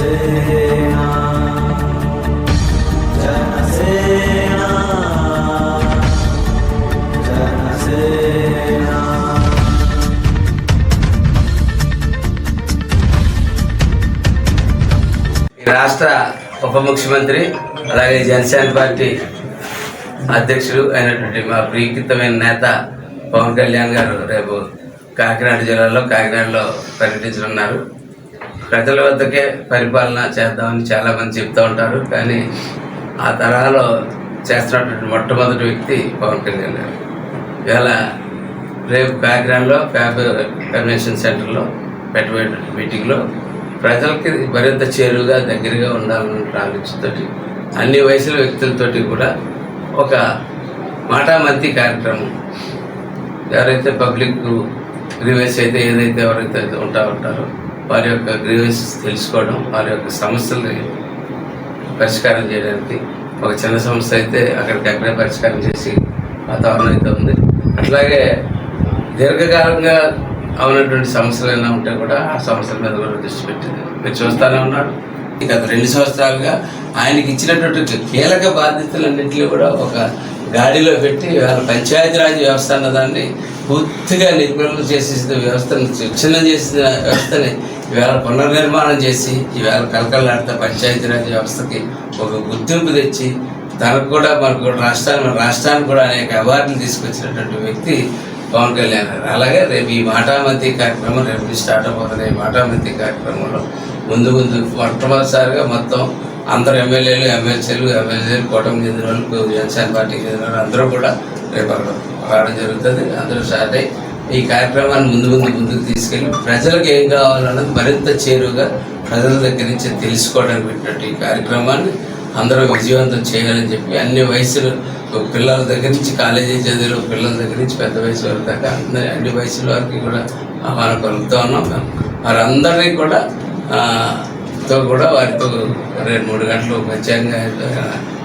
జనసేన జనసేన జనసేన. రాష్ట్ర ఉప ముఖ్యమంత్రి అలాగే జనసేన పార్టీ అధ్యక్షుడు అయినటువంటి మా ప్రియకృతమైన నేత పవన్ కళ్యాణ్ గారు రేపు కాకినాడ జిల్లాలో కాకినాడలో పర్యటించనున్నారు. ప్రజల వద్దకే పరిపాలన చేద్దామని చాలామంది చెప్తూ ఉంటారు, కానీ ఆ తరహాలో చేస్తున్నటువంటి మొట్టమొదటి వ్యక్తి పవన్ కళ్యాణ్ గారు. ఇవాళ రేపు కాకినాడలో కన్వెన్షన్ సెంటర్లో పెట్టబోయే మీటింగ్లో ప్రజలకి మరింత చేరువుగా దగ్గరగా ఉండాలన్న ఆలోచనతోటి అన్ని వయసుల వ్యక్తులతోటి కూడా ఒక మాటామంతి కార్యక్రమం, ఎవరైతే పబ్లిక్ గ్రీవెన్స్ అయితే ఏదైతే ఎవరైతే ఉంటారో వారి యొక్క గ్రీవెన్స్ తెలుసుకోవడం, వారి యొక్క సమస్యల్ని పరిష్కారం చేయడానికి ఒక చిన్న సమస్య అయితే అక్కడికక్కడే పరిష్కారం చేసి వాతావరణం అయితే ఉంది. అట్లాగే దీర్ఘకాలంగా అవునటువంటి సమస్యలు ఏమైనా ఉంటే కూడా ఆ సమస్యల మీద కూడా దృష్టి పెట్టింది. మీరు చూస్తూనే ఉన్నాడు. గత 2 సంవత్సరాలుగా ఆయనకి ఇచ్చినటువంటి కీలక బాధ్యతలన్నింటినీ కూడా ఒక గాడిలో పెట్టి ఇవాళ పంచాయతీరాజ్ వ్యవస్థ అన్నదాన్ని పూర్తిగా నిర్మూలన చేసేసిన వ్యవస్థను, విచ్ఛిన్నం చేసిన వ్యవస్థని ఇవాళ పునర్నిర్మాణం చేసి ఇవాళ కలకలాడుతా పంచాయతీరాజ్ వ్యవస్థకి ఒక గుర్తింపు తెచ్చి తనకు కూడా మనకు కూడా రాష్ట్రానికి కూడా అనేక అవార్డులు తీసుకొచ్చినటువంటి వ్యక్తి పవన్ కళ్యాణ్ గారు. అలాగే రేపు ఈ మాటామంతి కార్యక్రమం రేపు స్టార్ట్ అయిపోతుంది. ఈ మాటామంతి కార్యక్రమంలో ముందు మొట్టమొదటిసారిగా మొత్తం అందరు ఎమ్మెల్యేలు ఎమ్మెల్సీలు కూటమి చెందిన వాళ్ళు, జనసేన పార్టీకి చెందిన వాళ్ళు అందరూ కూడా రేపు రావడం జరుగుతుంది. అందరూ స్టార్ట్ అయ్యి ఈ కార్యక్రమాన్ని ముందుకు తీసుకెళ్ళి ప్రజలకు ఏం కావాలన్నది మరింత చేరువుగా ప్రజల దగ్గర నుంచి తెలుసుకోవడానికి పెట్టినట్టు ఈ కార్యక్రమాన్ని అందరూ విజయవంతం చేయాలని చెప్పి అన్ని వయసులు పిల్లల దగ్గర నుంచి కాలేజీ చదివే పిల్లల దగ్గర నుంచి పెద్ద వయసు వరకు దాకా అన్ని వయసుల వారికి కూడా ఆహ్వానం కలుగుతూ ఉన్నాం. వారందరినీ కూడా వారితో 2-3 గంటలు ప్రత్యేకంగా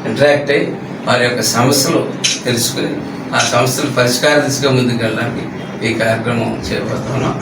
ఇంటరాక్ట్ అయ్యి వారి యొక్క సమస్యలు తెలుసుకుని ఆ సమస్యలు పరిష్కార దిశగా ముందుకు వెళ్ళడానికి ఈ కార్యక్రమం చేపడుతున్నాం.